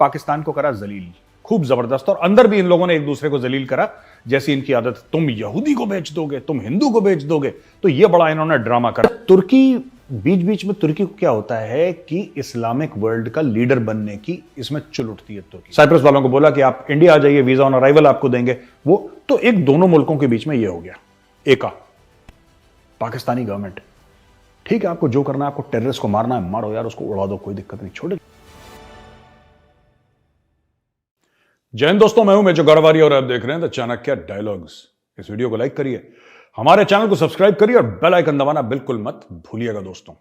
पाकिस्तान को करा जलील, खूब जबरदस्त। और अंदर भी इन लोगों ने एक दूसरे को जलील करा, जैसी इनकी आदत, तुम यहूदी को बेच दोगे, तुम हिंदू को बेच दोगे, तो ये बड़ा इन्होंने ड्रामा करा। तुर्की बीच बीच में, तुर्की को क्या होता है कि इस्लामिक वर्ल्ड का लीडर बनने की इसमें चुल उठती है तुर्की। साइप्रस वालों को बोला कि आप इंडिया आ जाइए, वीजा ऑन अराइवल आपको देंगे, वो तो एक दोनों मुल्कों के बीच में ये हो गया एका। पाकिस्तानी गवर्नमेंट, ठीक है, आपको जो करना है, आपको टेररिस्ट को मारना है मारो यार, उसको उड़ा दो, कोई दिक्कत नहीं, छोड़े। जय हिंद दोस्तों, मैं हूं मेजर गौरवारी और आप देख रहे हैं द चाणक्य डायलॉग्स। इस वीडियो को लाइक करिए, हमारे चैनल को सब्सक्राइब करिए और बेल आइकन दबाना बिल्कुल मत भूलिएगा दोस्तों।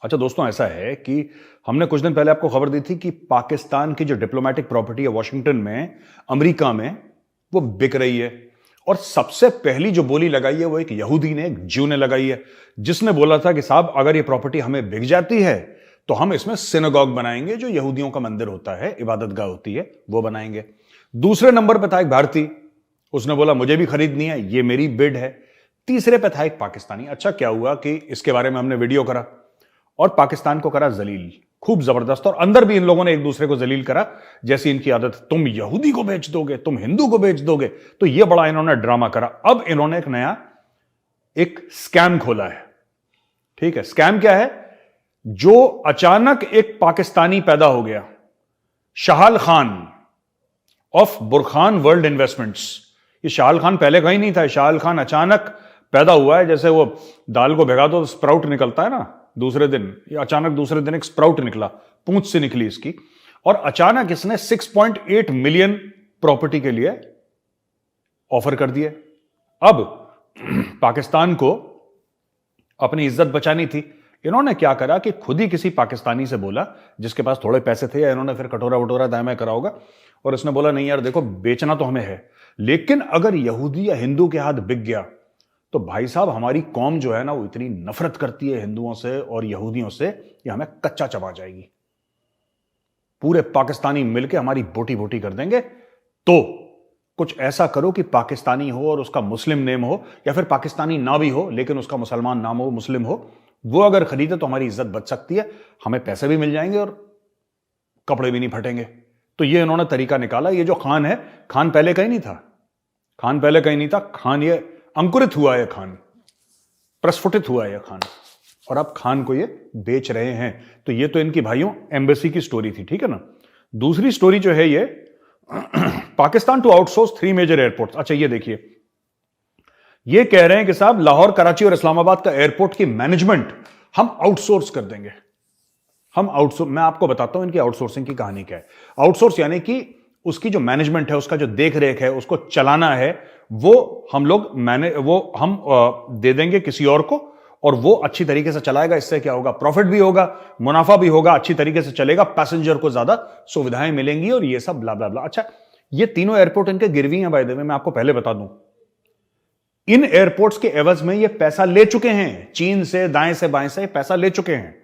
अच्छा दोस्तों, ऐसा है कि हमने कुछ दिन पहले आपको खबर दी थी कि पाकिस्तान की जो डिप्लोमेटिक प्रॉपर्टी है वॉशिंगटन में, अमेरिका में, वो बिक रही है। और सबसे पहली जो बोली लगाई है वो एक यहूदी ने, एक ज्यू ने लगाई है, जिसने बोला था कि साहब अगर ये प्रॉपर्टी हमें बिक जाती है तो हम इसमें सिनेगॉग बनाएंगे, जो यहूदियों का मंदिर होता है, इबादतगाह होती है, वो बनाएंगे। दूसरे नंबर पर था एक भारतीय, उसने बोला मुझे भी खरीदनी है, ये मेरी बिड है। तीसरे पे था एक पाकिस्तानी। अच्छा क्या हुआ कि इसके बारे में हमने वीडियो करा और पाकिस्तान को करा जलील, खूब जबरदस्त। और अंदर भी इन लोगों ने एक दूसरे को जलील करा, जैसी इनकी आदत, तुम यहूदी को बेच दोगे, तुम हिंदू को बेच दोगे, तो ये बड़ा इन्होंने ड्रामा करा। अब इन्होंने एक नया एक स्कैम खोला है। ठीक है, स्कैम क्या है? जो अचानक एक पाकिस्तानी पैदा हो गया, शाहल खान ऑफ बुरखान वर्ल्ड इन्वेस्टमेंट्स। ये शाहल खान पहले कहीं नहीं था, शाहल खान अचानक पैदा हुआ है। जैसे वो दाल को भिगा दो तो स्प्राउट निकलता है ना दूसरे दिन, ये अचानक दूसरे दिन एक स्प्राउट निकला, पूंछ से निकली इसकी, और अचानक इसने 6.8 मिलियन प्रॉपर्टी के लिए ऑफर कर दिए। अब पाकिस्तान को अपनी इज्जत बचानी थी, इन्होंने क्या करा कि खुद ही किसी पाकिस्तानी से बोला, जिसके पास थोड़े पैसे थे, या इन्होंने फिर कटोरा वटोरा दायमा करा होगा, और इसने बोला नहीं यार देखो, बेचना तो हमें है, लेकिन अगर यहूदी या हिंदू के हाथ बिक गया तो भाई साहब हमारी कौम जो है ना, वो इतनी नफरत करती है हिंदुओं से और यहूदियों से, ये हमें कच्चा चबा जाएगी। पूरे पाकिस्तानी मिलके हमारी बोटी बोटी कर देंगे। तो कुछ ऐसा करो कि पाकिस्तानी हो और उसका मुस्लिम नेम हो, या फिर पाकिस्तानी ना भी हो लेकिन उसका मुसलमान नाम हो, मुस्लिम हो, वो अगर खरीदे तो हमारी इज्जत बच सकती है, हमें पैसे भी मिल जाएंगे और कपड़े भी नहीं फटेंगे। तो ये इन्होंने तरीका निकाला। ये जो खान है, खान पहले कहीं नहीं था, खान पहले कहीं नहीं था, खान ये अंकुरित हुआ है, खान प्रस्फुटित हुआ है खान, और अब खान को ये बेच रहे हैं। तो ये तो इनकी भाइयों एम्बेसी की स्टोरी थी, ठीक है ना। दूसरी स्टोरी जो है ये Pakistan to outsource 3 major airports. अच्छा ये देखिए, ये कह रहे हैं कि साहब लाहौर, कराची और इस्लामाबाद का एयरपोर्ट की मैनेजमेंट हम आउटसोर्स कर देंगे। हम आउटसोर्स, मैं आपको बताता हूं इनकी आउटसोर्सिंग की कहानी क्या है। आउटसोर्स यानी कि उसकी जो मैनेजमेंट है, उसका जो देख रेख है, उसको चलाना है, वो हम लोग दे देंगे किसी और को, और वो अच्छी तरीके से चलाएगा। इससे क्या होगा? प्रॉफिट भी होगा, मुनाफा भी होगा, अच्छी तरीके से चलेगा, पैसेंजर को ज्यादा सुविधाएं मिलेंगी, और ये सब ब्ला ब्ला ब्ला। अच्छा, ये तीनों एयरपोर्ट इनके गिरवी हैं, बाय द वे, मैं आपको पहले बता दूं। इन एयरपोर्ट्स के एवज में ये पैसा ले चुके हैं, चीन से, दाएं से बाएं से पैसा ले चुके हैं।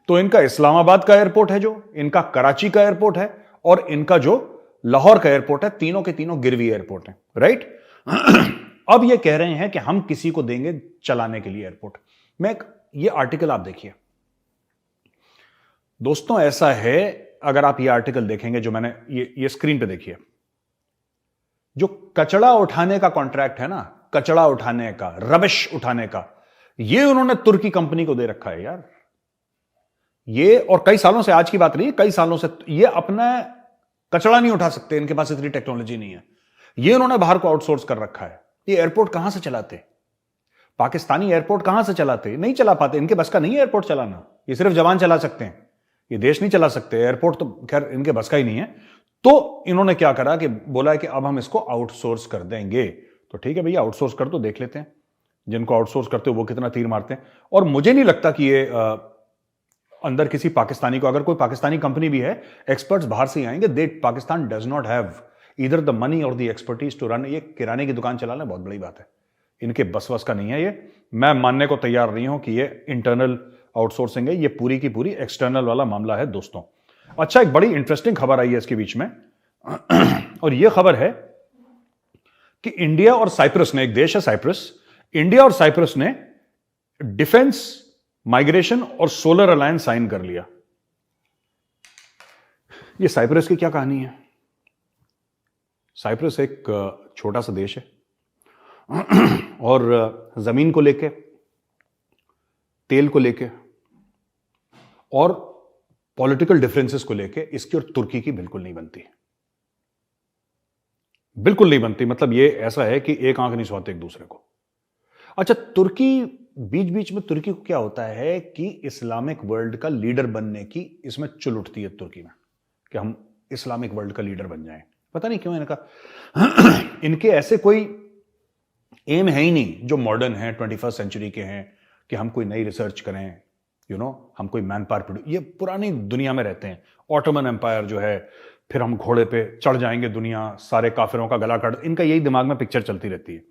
तो इनका इस्लामाबाद का एयरपोर्ट है, जो इनका कराची का एयरपोर्ट है, और इनका जो लाहौर का एयरपोर्ट है, तीनों के तीनों गिरवी एयरपोर्ट हैं, राइट। अब ये कह रहे हैं कि हम किसी को देंगे चलाने के लिए एयरपोर्ट। ये आर्टिकल आप देखिए दोस्तों, ऐसा है, अगर आप ये आर्टिकल देखेंगे जो मैंने ये स्क्रीन पे देखिए, जो कचड़ा उठाने का कॉन्ट्रैक्ट है ना, कचड़ा उठाने का, रबिश उठाने का, ये उन्होंने तुर्की कंपनी को दे रखा है यार। ये, और कई सालों से, आज की बात नहीं, कई सालों से ये अपना कचड़ा नहीं उठा सकते, इनके पास इतनी टेक्नोलॉजी नहीं है। ये उन्होंने बाहर को आउटसोर्स कर रखा है। ये एयरपोर्ट कहां से चलाते? पाकिस्तानी एयरपोर्ट कहां से चलाते? नहीं चला पाते, इनके बस का नहीं है एयरपोर्ट चलाना। ये सिर्फ जवान चला सकते हैं, ये देश नहीं चला सकते। एयरपोर्ट तो खैर इनके बस का ही नहीं है। तो इन्होंने क्या करा कि बोला कि अब हम इसको आउटसोर्स कर देंगे। तो ठीक है भैया, आउटसोर्स कर, तो देख लेते हैं जिनको आउटसोर्स करते हो वो कितना तीर मारते हैं। और मुझे नहीं लगता कि ये अंदर किसी पाकिस्तानी को, अगर कोई पाकिस्तानी कंपनी भी है, एक्सपर्ट्स बाहर से ही आएंगे। Pakistan does not have either the money और द एक्सपर्टीज टू रन। ये किराने की दुकान चलाना बहुत बड़ी बात है, इनके बस वस का नहीं है ये। मैं मानने को तैयार नहीं हूं कि ये इंटरनल आउटसोर्सिंग है, ये पूरी की पूरी एक्सटर्नल वाला मामला है दोस्तों। अच्छा, एक बड़ी इंटरेस्टिंग खबर आई है इसके बीच में, और यह खबर है कि इंडिया और साइप्रस ने, एक देश है साइप्रस, इंडिया और साइप्रस ने डिफेंस, माइग्रेशन और सोलर अलायंस साइन कर लिया। ये साइप्रस की क्या कहानी है? साइप्रस एक छोटा सा देश है और जमीन को लेके, तेल को लेके और पॉलिटिकल डिफरेंसेस को लेके इसकी और तुर्की की बिल्कुल नहीं बनती, बिल्कुल नहीं बनती। मतलब ये ऐसा है कि एक आंख नहीं सुहाते एक दूसरे को। अच्छा, तुर्की बीच बीच में तुर्की को क्या होता है कि इस्लामिक वर्ल्ड का लीडर बनने की इसमें चुल उठती है तुर्की में कि हम इस्लामिक वर्ल्ड का लीडर बन जाएं। पता नहीं क्यों इनका इनके ऐसे कोई एम है ही नहीं जो मॉडर्न है, 21st सेंचुरी के हैं कि हम कोई नई रिसर्च करें, हम कोई मैन पावर। ये पुरानी दुनिया में रहते हैं। ऑटोमन एम्पायर जो है, फिर हम घोड़े पे चढ़ जाएंगे, दुनिया सारे काफिरों का गला काट, इनका यही दिमाग में पिक्चर चलती रहती है।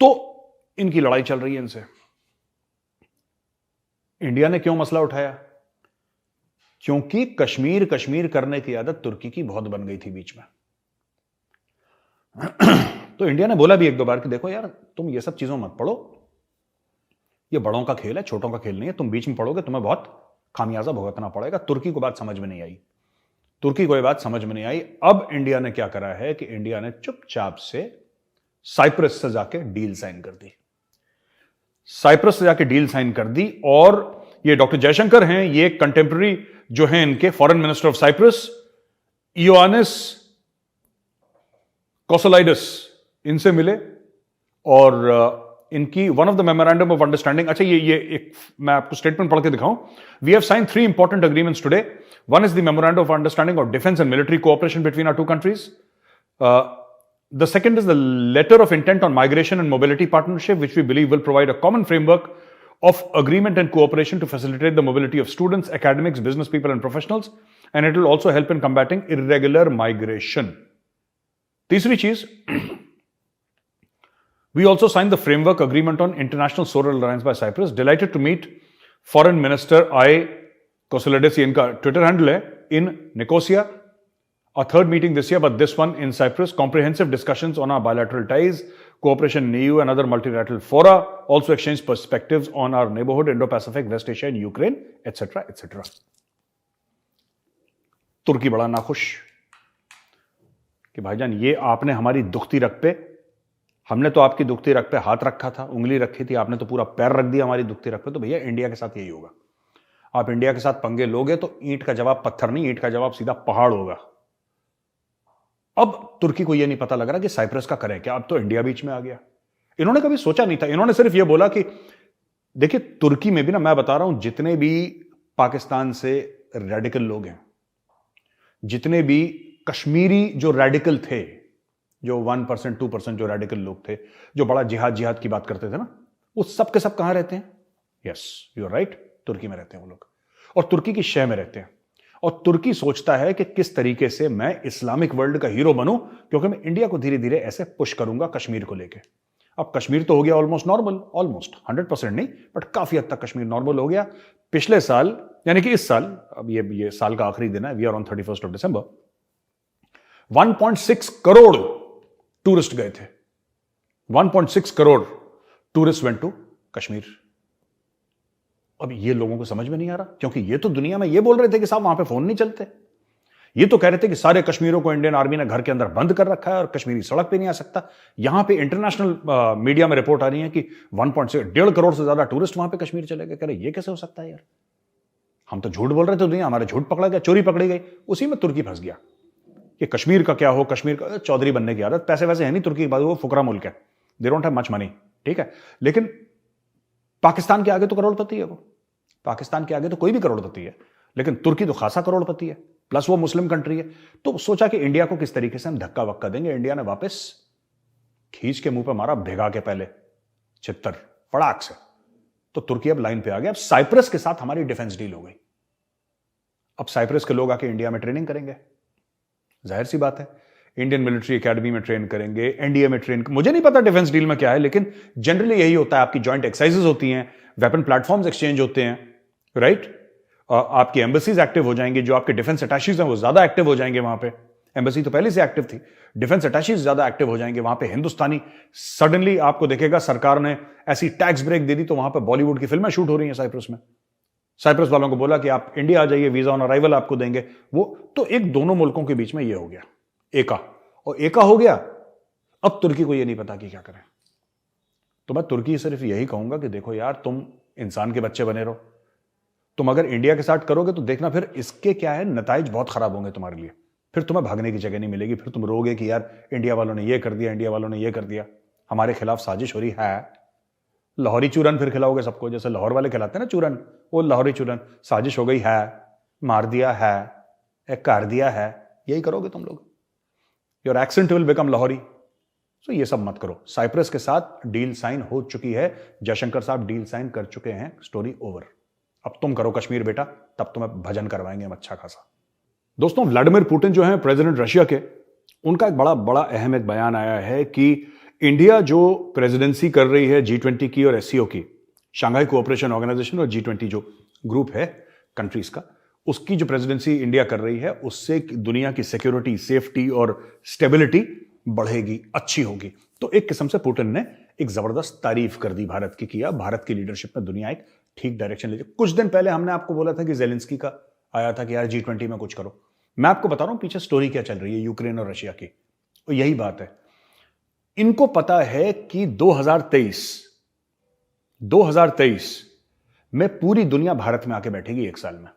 तो इनकी लड़ाई चल रही है इनसे। इंडिया ने क्यों मसला उठाया? क्योंकि कश्मीर कश्मीर करने की आदत तुर्की की बहुत बन गई थी बीच में। तो इंडिया ने बोला भी एक दो बार कि देखो यार, तुम ये सब चीजों मत पढ़ो, ये बड़ों का खेल है, छोटों का खेल नहीं है। तुम बीच में पढ़ोगे तुम्हें बहुत खामियाजा भुगतना पड़ेगा। तुर्की को बात समझ में नहीं आई, तुर्की को ये बात समझ में नहीं आई। अब इंडिया ने क्या करा है कि इंडिया ने चुपचाप से साइप्रस से जाके डील साइन कर दी, साइप्रस से जाके डील साइन कर दी। और ये डॉक्टर जयशंकर हैं, ये कंटेम्प्रेरी जो हैं इनके foreign minister of Cyprus, Ioannis Kasoulides, इनसे मिले और इनकी one of the memorandum of understanding. अच्छा, ये एक मैं आपको स्टेटमेंट पढ़ के दिखाऊं। We have sign 3 important agreements today. One is the memorandum of understanding of defence and military cooperation between our 2 countries. The second is the letter of intent on migration and mobility partnership, which we believe will provide a common framework of agreement and cooperation to facilitate the mobility of students, academics, business people, and professionals. And it will also help in combating irregular migration. तीसरी चीज, we also signed the framework agreement on international solar alliance by Cyprus. Delighted to meet Foreign Minister I. Kosolidis, इनका Twitter handle है, in Nicosia. A third meeting this year, but this one in Cyprus. Comprehensive discussions on our bilateral ties, cooperation in EU and other multilateral fora. Also exchange perspectives on our neighborhood, Indo-Pacific, West Asia and Ukraine, etc., etc. तुर्की बड़ा नाखुश कि भाईजान, ये आपने हमारी दुखती रग पे, हमने तो आपकी दुखती रग पे हाथ रखा था, उंगली रखी थी, आपने तो पूरा पैर रख दिया हमारी दुखती रग पे। तो भैया इंडिया के साथ यही होगा। आप इंडिया के साथ पंगे लोगे तो ईंट का जवाब पत्थर नहीं, ईंट का जवाब सीधा पहाड़ होगा। अब तुर्की को यह नहीं पता लग रहा कि साइप्रस का करें क्या। अब तो इंडिया बीच में आ गया। इन्होंने कभी सोचा नहीं था। इन्होंने सिर्फ यह बोला कि देखिए, तुर्की में भी ना, मैं बता रहा हूं, जितने भी पाकिस्तान से रेडिकल लोग हैं, जितने भी कश्मीरी जो रेडिकल थे, जो 1% 2% जो रेडिकल लोग थे, जो बड़ा जिहाद जिहाद की बात करते थे ना, वो सब के सब कहां रहते हैं? यस, यू आर राइट, तुर्की में रहते हैं वो लोग, और तुर्की की शह में रहते हैं। और तुर्की सोचता है कि किस तरीके से मैं इस्लामिक वर्ल्ड का हीरो बनूं, क्योंकि मैं इंडिया को धीरे धीरे ऐसे पुश करूंगा कश्मीर को लेके। अब कश्मीर तो हो गया ऑलमोस्ट नॉर्मल, ऑलमोस्ट 100% नहीं, बट काफी हद तक कश्मीर नॉर्मल हो गया। पिछले साल, यानी कि इस साल, अब ये साल का आखिरी दिन है, we are on 31st of December, 1.6 crore tourist गए थे। 1.6 crore tourist went to Kashmir. अब ये लोगों को समझ में नहीं आ रहा, क्योंकि ये तो दुनिया में ये बोल रहे थे कि साहब वहां पे फोन नहीं चलते। ये तो कह रहे थे कि सारे कश्मीरों को इंडियन आर्मी ने घर के अंदर बंद कर रखा है और कश्मीरी सड़क पे नहीं आ सकता। यहां पे इंटरनेशनल मीडिया में रिपोर्ट आ रही है कि 1.1.5 करोड़ से ज्यादा टूरिस्ट वहां पे कश्मीर चले गए। कह रहे ये कैसे हो सकता है यार, हम तो झूठ बोल रहे थे, दुनिया हमारे झूठ पकड़ा गया, चोरी पकड़ी गई। उसी में तुर्की फंस गया कि कश्मीर का क्या हो, कश्मीर का चौधरी बनने की आदत। पैसे वैसे है नहीं तुर्की के बाद, वो फुकरा मुल्क है, they don't have much money, ठीक है। लेकिन पाकिस्तान के आगे तो करोड़पति है वो, पाकिस्तान के आगे तो कोई भी करोड़पति है, लेकिन तुर्की तो खासा करोड़पति है, प्लस वो मुस्लिम कंट्री है। तो सोचा कि इंडिया को किस तरीके से हम धक्का वक्का देंगे। इंडिया ने वापस खींच के मुंह पे मारा, भिगा के पहले चित्तर फड़ाक से। तो तुर्की अब लाइन पे आ गया। अब साइप्रस के साथ हमारी डिफेंस डील हो गई। अब साइप्रस के लोग आके इंडिया में ट्रेनिंग करेंगे, जाहिर सी बात है, इंडियन मिलिट्री एकेडमी में ट्रेन करेंगे, एनडीए में ट्रेन। मुझे नहीं पता डिफेंस डील में क्या है, लेकिन जनरली यही होता है। आपकी जॉइंट एक्सरसाइजेज होती हैं, वेपन प्लेटफॉर्म्स एक्सचेंज होते हैं, राइट। आपकी एम्बेसीज एक्टिव हो जाएंगे, जो आपके डिफेंस अटैचीज हैं वो ज्यादा एक्टिव हो जाएंगे वहां पे। एम्बेसी तो पहले से एक्टिव थी, डिफेंस अटैचीज ज्यादा एक्टिव हो जाएंगे वहां पे। हिंदुस्तानी सडनली आपको देखेगा सरकार ने ऐसी टैक्स ब्रेक दे दी, तो वहां पे बॉलीवुड की फिल्में शूट हो रही हैं साइप्रस में। साइप्रस वालों को बोला कि आप इंडिया आ जाइए, वीजा ऑन अराइवल आपको देंगे। वो तो एक दोनों मुल्कों के बीच में ये हो गया एका, और एका हो गया। अब तुर्की को ये नहीं पता कि क्या करें। तो मैं तुर्की सिर्फ यही कहूंगा कि देखो यार, तुम इंसान के बच्चे बने रहो। तुम अगर इंडिया के साथ करोगे तो देखना फिर इसके क्या है, नताइज बहुत खराब होंगे तुम्हारे लिए। फिर तुम्हें भागने की जगह नहीं मिलेगी। फिर तुम रोगे कि यार इंडिया वालों ने ये कर दिया, इंडिया वालों ने ये कर दिया, हमारे खिलाफ साजिश हो रही है। लाहौरी चूरन फिर खिलाओगे सबको, जैसे लाहौर वाले खिलाते हैं ना चूरन, वो लाहौरी चूरन। साजिश हो गई है, मार दिया है, कर दिया है, यही करोगे तुम लोग। Your accent will become Lahori. तो ये सब मत करो। साइप्रस के साथ डील साइन हो चुकी है, जयशंकर साहब डील साइन कर चुके हैं, स्टोरी ओवर। अब तुम करो कश्मीर बेटा, तब तुम्हें भजन करवाएंगे हम अच्छा खासा। दोस्तों, व्लादिमीर पुतिन जो है प्रेसिडेंट रशिया के, उनका एक बड़ा अहम एक बयान आया है कि इंडिया जो प्रेसिडेंसी कर रही है G20 की और SCO की, शंघाई कोऑपरेशन ऑर्गेनाइजेशन और G20 जो ग्रुप है कंट्रीज का, उसकी जो प्रेसिडेंसी इंडिया कर रही है, उससे दुनिया की सिक्योरिटी, सेफ्टी और स्टेबिलिटी बढ़ेगी, अच्छी होगी। तो एक किस्म से पुतिन ने एक जबरदस्त तारीफ कर दी भारत की, किया भारत की लीडरशिप में दुनिया एक ठीक डायरेक्शन ले। कुछ दिन पहले हमने आपको बोला था कि जेलेंस्की का आया था कि यार G20 में कुछ करो। मैं आपको बता रहा हूं पीछे स्टोरी क्या चल रही है यूक्रेन और रशिया की। और यही बात है, इनको पता है कि 2023 में पूरी दुनिया भारत में आके बैठेगी। एक साल में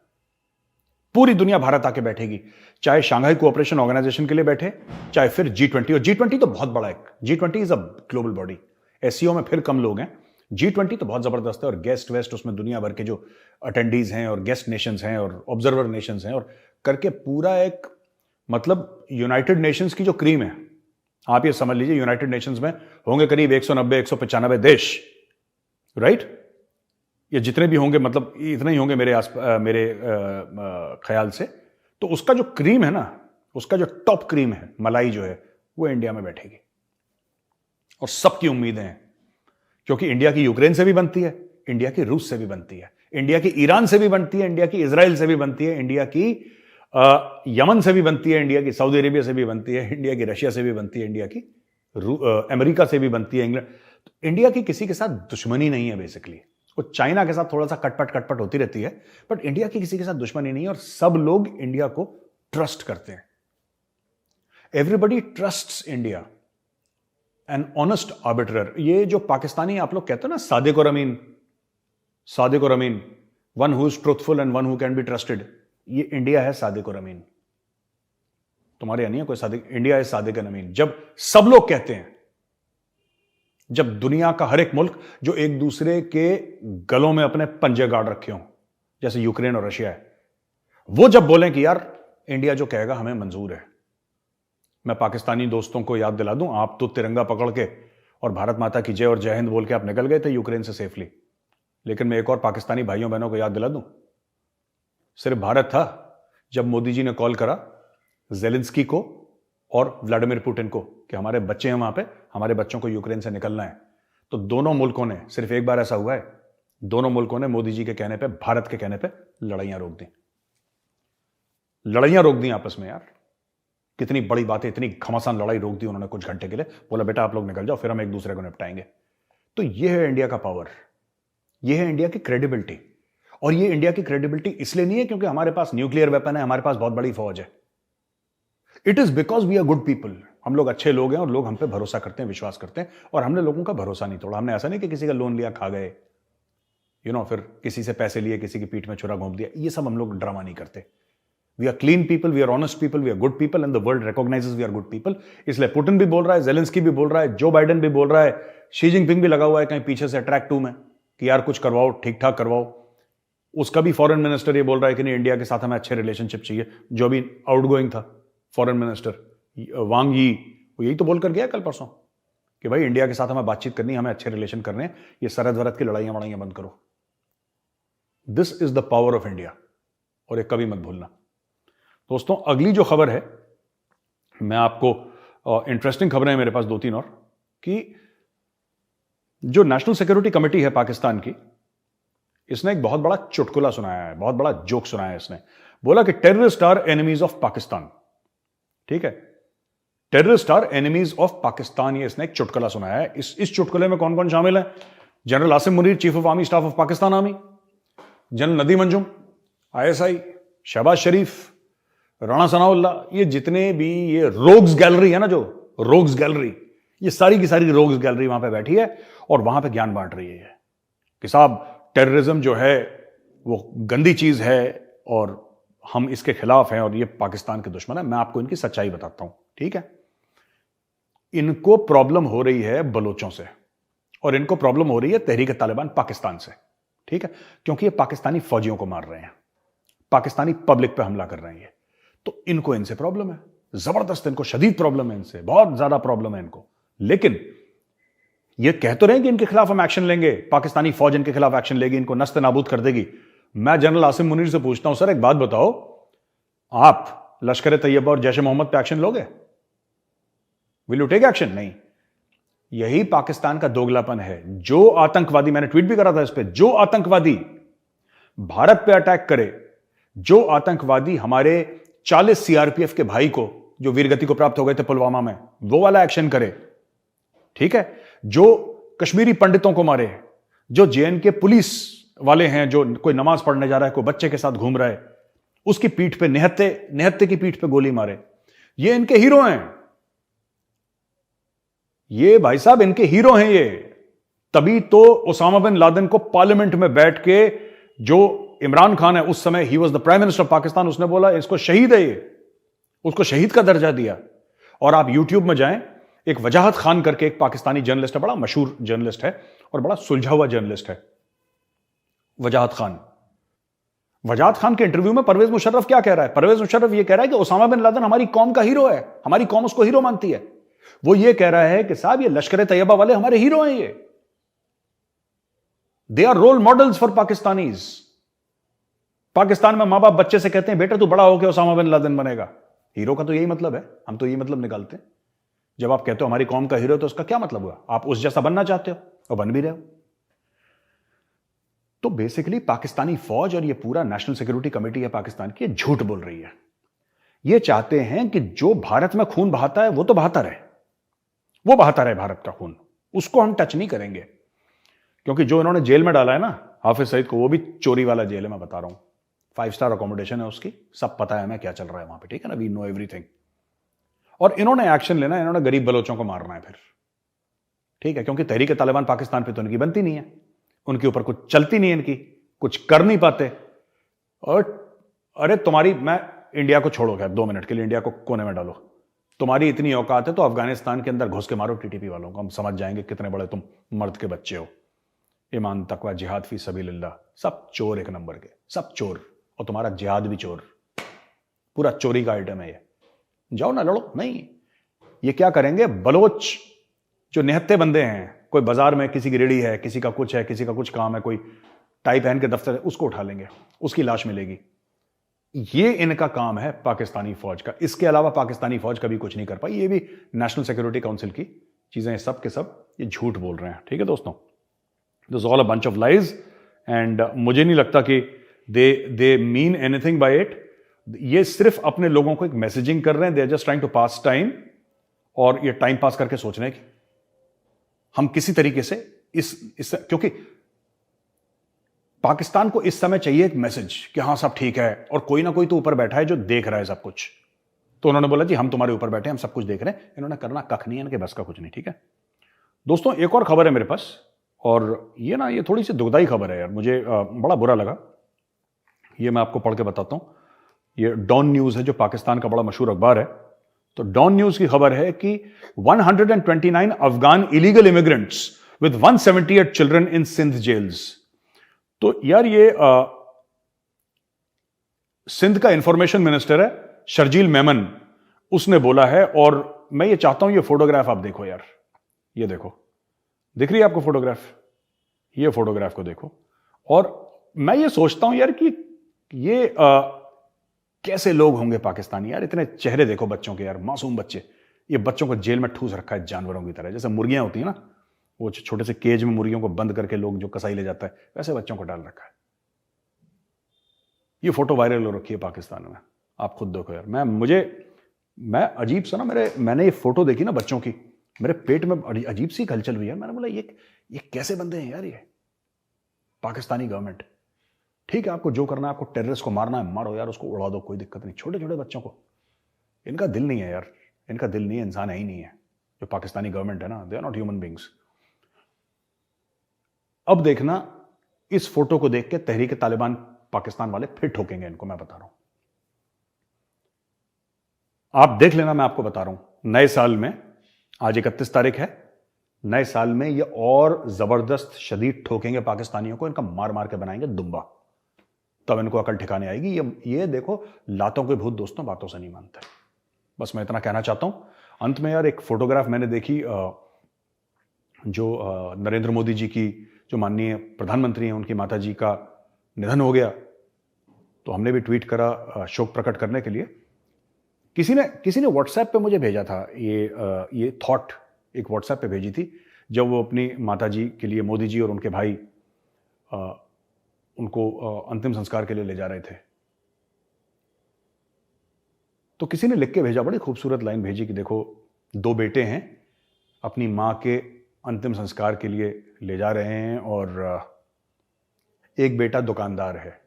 पूरी दुनिया भारत आके बैठेगी, चाहे शंघाई कोऑपरेशन ऑर्गेनाइजेशन के लिए बैठे, चाहे फिर G20। और G20 तो बहुत बड़ा है, G20 is a global body. SCO में फिर कम लोग हैं, G20 तो बहुत जबरदस्त है। और गेस्ट वेस्ट उसमें दुनिया भर के जो अटेंडीज हैं और गेस्ट नेशंस हैं और ऑब्जर्वर नेशंस हैं, और करके पूरा एक मतलब यूनाइटेड नेशंस की जो क्रीम है, आप ये समझ लीजिए यूनाइटेड नेशंस में होंगे करीब 190-195 देश, राइट? ये जितने भी होंगे, मतलब इतने ही होंगे मेरे ख्याल से। तो उसका जो क्रीम है ना, उसका जो टॉप क्रीम है, मलाई जो है, वो इंडिया में बैठेगी। और सबकी उम्मीदें हैं, क्योंकि इंडिया की यूक्रेन से भी बनती है, इंडिया की रूस से भी बनती है, इंडिया की ईरान से भी बनती है, इंडिया की इजराइल से भी बनती है, इंडिया की यमन से भी बनती है, इंडिया की सऊदी अरेबिया से भी बनती है, इंडिया की रशिया से भी बनती है, इंडिया की अमेरिका से भी बनती है, इंग्लैंड। तो इंडिया की किसी के साथ दुश्मनी नहीं है बेसिकली। वो चाइना के साथ थोड़ा सा कटपट होती रहती है, बट इंडिया की किसी के साथ दुश्मनी नहीं है। और सब लोग इंडिया को ट्रस्ट करते हैं। Everybody trusts India, an honest arbiter. ये जो पाकिस्तानी आप लोग कहते हो ना, सादिक और अमीन, one who is truthful and one who can be trusted, ये इंडिया है सादिक और अमीन। तुम्हारे यहां नहीं है कोई सादिक, इंडिया है सादिक एंड अमीन। जब सब लोग कहते हैं, जब दुनिया का हर एक मुल्क जो एक दूसरे के गलों में अपने पंजे गाड़ रखे हों, जैसे यूक्रेन और रशिया है, वो जब बोलें कि यार इंडिया जो कहेगा हमें मंजूर है। मैं पाकिस्तानी दोस्तों को याद दिला दूं, आप तो तिरंगा पकड़ के और भारत माता की जय और जय हिंद बोल के आप निकल गए थे यूक्रेन से सेफली। लेकिन मैं एक और पाकिस्तानी भाइयों बहनों को याद दिला दूं, सिर्फ भारत था जब मोदी जी ने कॉल करा जेलेंस्की को और व्लादिमीर पुतिन को कि हमारे बच्चे हैं वहां पे, हमारे बच्चों को यूक्रेन से निकलना है। तो दोनों मुल्कों ने, सिर्फ एक बार ऐसा हुआ है, दोनों मुल्कों ने मोदी जी के कहने पे, भारत के कहने पे लड़ाइयां रोक दी। लड़ाइयां रोक दी आपस में। यार कितनी बड़ी बात है, इतनी घमासान लड़ाई रोक दी उन्होंने कुछ घंटे के लिए। बोला बेटा आप लोग निकल जाओ, फिर हम एक दूसरे को निपटाएंगे। तो यह है इंडिया का पावर, यह है इंडिया की क्रेडिबिलिटी। और यह इंडिया की क्रेडिबिलिटी इसलिए नहीं है क्योंकि हमारे पास न्यूक्लियर वेपन है, हमारे पास बहुत बड़ी फौज है। It is because we are good people. हम लोग अच्छे लोग हैं और लोग हम पे भरोसा करते हैं, विश्वास करते हैं। और हमने लोगों का भरोसा नहीं तोड़ा। हमने ऐसा नहीं कि किसी का लोन लिया खा गए, फिर किसी से पैसे लिए, किसी की पीठ में छुरा घोंप दिया। ये सब हम लोग ड्रामा नहीं करते। We are clean people, we are honest people, we are good people and the world recognises we are good people. इसलिए पुतिन भी बोल रहा है, जेलेंस्की भी बोल रहा है, जो बाइडेन भी बोल रहा है, शी जिनपिंग भी लगा हुआ है कहीं पीछे से अट्रैक्ट टू में कि यार कुछ करवाओ, ठीक ठाक करवाओ। उसका भी फॉरेन मिनिस्टर ये बोल रहा है कि नहीं, इंडिया के साथ हमें अच्छे रिलेशनशिप चाहिए। जो भी आउटगोइंग था फॉरेन मिनिस्टर वांग यी, वो यही तो बोलकर गया कल परसों कि भाई इंडिया के साथ हमें बातचीत करनी है, हमें अच्छे रिलेशन करने हैं, ये सरहद वरद की लड़ाइयां बंद करो। This is the power of India, और ये कभी मत भूलना। दोस्तों, अगली जो खबर है, मैं आपको इंटरेस्टिंग खबरें हैं मेरे पास 2-3 और, कि जो नेशनल सिक्योरिटी कमेटी है पाकिस्तान की, इसने एक बहुत बड़ा चुटकुला सुनाया है, बहुत बड़ा जोक सुनाया है। इसने बोला कि terrorist are enemies of Pakistan. ठीक है, terrorist are enemies of Pakistan, ये इसने एक चुटकुला सुनाया है। इस चुटकुले में कौन कौन शामिल है? General Asim Munir, chief of army staff of Pakistan army, general Nadeem Anjum, ISI, Shahbaz Sharif, Rana Sanaullah, ये जितने भी ये रोग्स गैलरी है ना, जो रोग्स गैलरी, ये सारी की सारी रोग्स गैलरी वहां पे बैठी है और वहां पे ज्ञान बांट रही है कि साहब टेररिज्म जो है वो गंदी चीज है और हम इसके खिलाफ हैं और ये पाकिस्तान के दुश्मन है। मैं आपको इनकी सच्चाई बताता हूं, ठीक है। इनको प्रॉब्लम हो रही है बलोचों से और इनको प्रॉब्लम हो रही है तहरीक-ए-तालिबान पाकिस्तान से, ठीक है, क्योंकि ये पाकिस्तानी फौजियों को मार रहे हैं, पाकिस्तानी पब्लिक पे हमला कर रहे हैं, ये तो इनको इनसे प्रॉब्लम है, जबरदस्त इनको शदीद प्रॉब्लम है, इनसे बहुत ज्यादा प्रॉब्लम है इनको। लेकिन ये कह तो रहे हैं कि इनके खिलाफ हम एक्शन लेंगे, पाकिस्तानी फौज इनके खिलाफ एक्शन लेगी, इनको नस्ते नाबूद कर देगी। मैं जनरल आसिम मुनीर से पूछता हूं, सर एक बात बताओ, आप लश्कर तैयबा और जैश मोहम्मद पे एक्शन लोगे? Will you take action? नहीं। यही पाकिस्तान का दोगलापन है। जो आतंकवादी, मैंने ट्वीट भी करा था इस पे, जो आतंकवादी भारत पे अटैक करे, जो आतंकवादी हमारे 40 सीआरपीएफ के भाई को जो वीरगति को प्राप्त हो गए थे पुलवामा में, वो वाला एक्शन करे, ठीक है, जो कश्मीरी पंडितों को मारे, जो जेएनके पुलिस वाले हैं, जो कोई नमाज पढ़ने जा रहा है, कोई बच्चे के साथ घूम रहा है, उसकी पीठ पे निहत्ते की पीठ पे गोली मारे, ये इनके हीरो हैं। ये भाई साहब इनके हीरो हैं ये। तभी तो ओसामा बिन लादेन को पार्लियामेंट में बैठ के, जो इमरान खान है उस समय, he was the prime minister of Pakistan, उसने बोला इसको शहीद है, ये उसको शहीद का दर्जा दिया। और आप यूट्यूब में जाएं, एक वजाहत खान करके एक पाकिस्तानी जर्नलिस्ट है, बड़ा मशहूर जर्नलिस्ट है और बड़ा सुलझा हुआ जर्नलिस्ट है, वजाहत खान। वजाहत खान के इंटरव्यू में परवेज मुशर्रफ क्या कह रहा है? परवेज मुशर्रफ ये कह रहा है कि ओसामा बिन लादेन हमारी कौम का हीरो है, हमारी कौम उसको हीरो मानती है। वो ये कह रहा है कि साहब ये लश्कर तैयबा वाले हमारे हीरो हैं, ये they are role models for Pakistanis. Pakistan में मां बाप बच्चे से कहते हैं बेटा तू बड़ा होकर ओसामा बिन लादेन बनेगा। हीरो का तो यही मतलब है, हम तो यही मतलब निकालते हैं। जब आप कहते हो हमारी कौम का हीरो, तो उसका क्या मतलब हुआ? आप उस जैसा बनना चाहते हो और बन भी रहे हो। तो बेसिकली पाकिस्तानी फौज और ये पूरा नेशनल सिक्योरिटी कमेटी है पाकिस्तान की, झूठ बोल रही है। ये चाहते हैं कि जो भारत में खून बहाता है वो तो बहाता रहे, वो बहाता रहे भारत का खून, उसको हम टच नहीं करेंगे। क्योंकि जो इन्होंने जेल में डाला है ना हाफिज सईद को, वो भी चोरी वाला जेल है, मैं बता रहा हूं। 5 स्टार अकोमोडेशन है उसकी, सब पता है हमें क्या चल रहा है वहां पे, ठीक है ना, वी नो एवरीथिंग। और इन्होंने एक्शन लेना है, इन्होंने गरीब बलोचों को मारना है फिर, ठीक है, क्योंकि तहरीक-ए-तालिबान पाकिस्तान पे तो इनकी बनती नहीं है, उनके ऊपर कुछ चलती नहीं है, इनकी कुछ कर नहीं पाते। और अरे तुम्हारी, मैं इंडिया को छोड़ो, क्या 2 मिनट के लिए इंडिया को कोने में डालो, तुम्हारी इतनी औकात है तो अफगानिस्तान के अंदर घुस के मारो टीटीपी वालों को, हम समझ जाएंगे कितने बड़े तुम मर्द के बच्चे हो। ईमान, तकवा, जिहाद फी सबीलिल्लाह, सब चोर एक नंबर के, सब चोर, और तुम्हारा जिहाद भी चोर, पूरा चोरी का आइटम है ये। जाओ ना लड़ो। नहीं, ये क्या करेंगे, बलोच जो निहत्ते बंदे हैं, कोई बाजार में किसी की रेड़ी है, किसी का कुछ है, किसी का कुछ काम है, कोई टाई पहन के दफ्तर है, उसको उठा लेंगे, उसकी लाश मिलेगी। ये इनका काम है पाकिस्तानी फौज का। इसके अलावा पाकिस्तानी फौज कभी कुछ नहीं कर पाई। ये भी नेशनल सिक्योरिटी काउंसिल की चीजें, सब के सब ये झूठ बोल रहे हैं, ठीक है दोस्तों। This all a bunch of lies and मुझे नहीं लगता कि they mean anything bye it. ये सिर्फ अपने लोगों को एक मैसेजिंग कर रहे हैं, they are just trying to pass time, और ये टाइम पास करके सोच रहे हैं कि हम किसी तरीके से इस क्योंकि पाकिस्तान को इस समय चाहिए एक मैसेज कि हाँ सब ठीक है, और कोई ना कोई तो ऊपर बैठा है जो देख रहा है सब कुछ। तो उन्होंने बोला जी हम तुम्हारे ऊपर बैठे हैं, हम सब कुछ देख रहे हैं। इन्होंने करना कख नहीं है, इनके बस का कुछ नहीं, ठीक है दोस्तों। एक और खबर है मेरे पास, और ये थोड़ी सी दुखदाई खबर है यार, मुझे बड़ा बुरा लगा। ये मैं आपको पढ़ के बताता हूं। ये डॉन न्यूज है, जो पाकिस्तान का बड़ा मशहूर अखबार है। तो डॉन न्यूज की खबर है कि 129 Afghan illegal immigrants with 178 children in Sindh jails. तो यार ये सिंध का इंफॉर्मेशन मिनिस्टर है शर्जील मेमन, उसने बोला है। और मैं ये चाहता हूं, ये फोटोग्राफ आप देखो यार, ये देखो, दिख रही है आपको फोटोग्राफ? ये फोटोग्राफ को देखो। और मैं ये सोचता हूं यार कि ये कैसे लोग होंगे पाकिस्तानी यार। इतने चेहरे देखो बच्चों के यार, मासूम बच्चे। ये बच्चों को जेल में ठूस रखा है जानवरों की तरह, जैसे मुर्गियां होती है ना, वो छोटे से केज में मुर्गियों को बंद करके लोग जो कसाई ले जाता है, वैसे बच्चों को डाल रखा है। ये फोटो वायरल हो रखी है पाकिस्तान में, आप खुद देखो यार। मैं अजीब सा ना, मैंने ये फोटो देखी ना बच्चों की, मेरे पेट में अजीब सी हलचल हुई है। मैंने बोला ये कैसे बंदे हैं यार, ये पाकिस्तानी गवर्नमेंट। ठीक है, आपको जो करना है, आपको टेररिस्ट को मारना है, मारो यार, उसको उड़ा दो, कोई दिक्कत नहीं। छोटे छोटे बच्चों को, इनका दिल नहीं है यार, इनका दिल नहीं है, इंसान है ही नहीं है। जो पाकिस्तानी गवर्नमेंट है ना, they are not human beings. अब देखना, इस फोटो को देख के तहरीक तालिबान पाकिस्तान वाले फिर ठोकेंगे इनको, मैं बता रहा हूं। आप देख लेना, मैं आपको बता रहा हूं। नए साल में, आज 31 तारीख है, नए साल में ये और जबरदस्त शदीद ठोकेंगे पाकिस्तानियों को, इनका मार मार के बनाएंगे दुम्बा, तब इनको अकल ठिकाने आएगी। ये देखो, लातों के भूत दोस्तों बातों से नहीं मानते। बस मैं इतना कहना चाहता हूं। अंत में यार, एक फोटोग्राफ मैंने देखी, जो नरेंद्र मोदी जी की, जो माननीय प्रधानमंत्री हैं, उनकी माता जी का निधन हो गया, तो हमने भी ट्वीट करा शोक प्रकट करने के लिए। किसी ने व्हाट्सएप पे मुझे भेजा था, ये थॉट एक व्हाट्सएप पे भेजी थी, जब वो अपनी माता जी के लिए मोदी जी और उनके भाई उनको अंतिम संस्कार के लिए ले जा रहे थे। तो किसी ने लिख के भेजा, बड़ी खूबसूरत लाइन भेजी कि देखो, दो बेटे हैं, अपनी मां के अंतिम संस्कार के लिए ले जा रहे हैं, और एक बेटा दुकानदार है,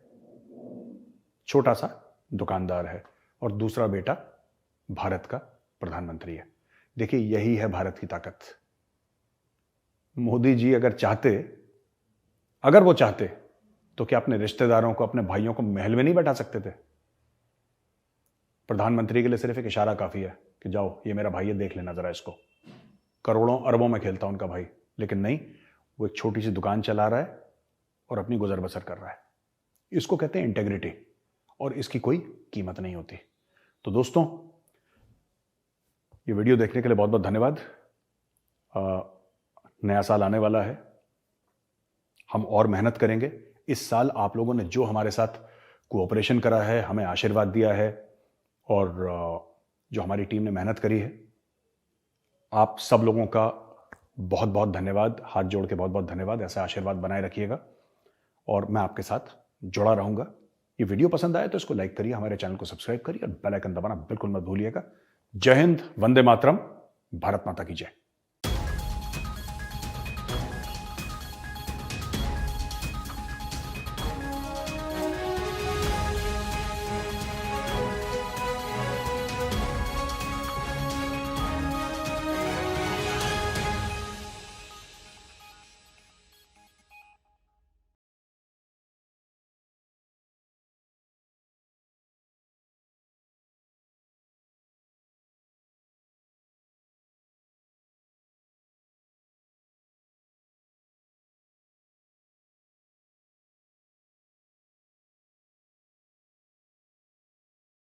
छोटा सा दुकानदार है, और दूसरा बेटा भारत का प्रधानमंत्री है। देखिए, यही है भारत की ताकत। मोदी जी अगर वो चाहते तो क्या अपने रिश्तेदारों को, अपने भाइयों को महल में नहीं बैठा सकते थे? प्रधानमंत्री के लिए सिर्फ एक इशारा काफी है कि जाओ, ये मेरा भाई है, देख लेना जरा इसको। करोड़ों अरबों में खेलता उनका भाई, लेकिन नहीं, वो एक छोटी सी दुकान चला रहा है और अपनी गुजर बसर कर रहा है। इसको कहते हैं इंटेग्रिटी, और इसकी कोई कीमत नहीं होती। तो दोस्तों, ये वीडियो देखने के लिए बहुत बहुत धन्यवाद। नया साल आने वाला है, हम और मेहनत करेंगे। इस साल आप लोगों ने जो हमारे साथ कोऑपरेशन करा है, हमें आशीर्वाद दिया है, और जो हमारी टीम ने मेहनत करी है, आप सब लोगों का बहुत बहुत धन्यवाद। हाथ जोड़ के बहुत बहुत धन्यवाद। ऐसा आशीर्वाद बनाए रखिएगा और मैं आपके साथ जुड़ा रहूंगा। ये वीडियो पसंद आए तो इसको लाइक करिए, हमारे चैनल को सब्सक्राइब करिए और बेल आइकन दबाना बिल्कुल मत भूलिएगा। जय हिंद, वंदे मातरम, भारत माता की जय।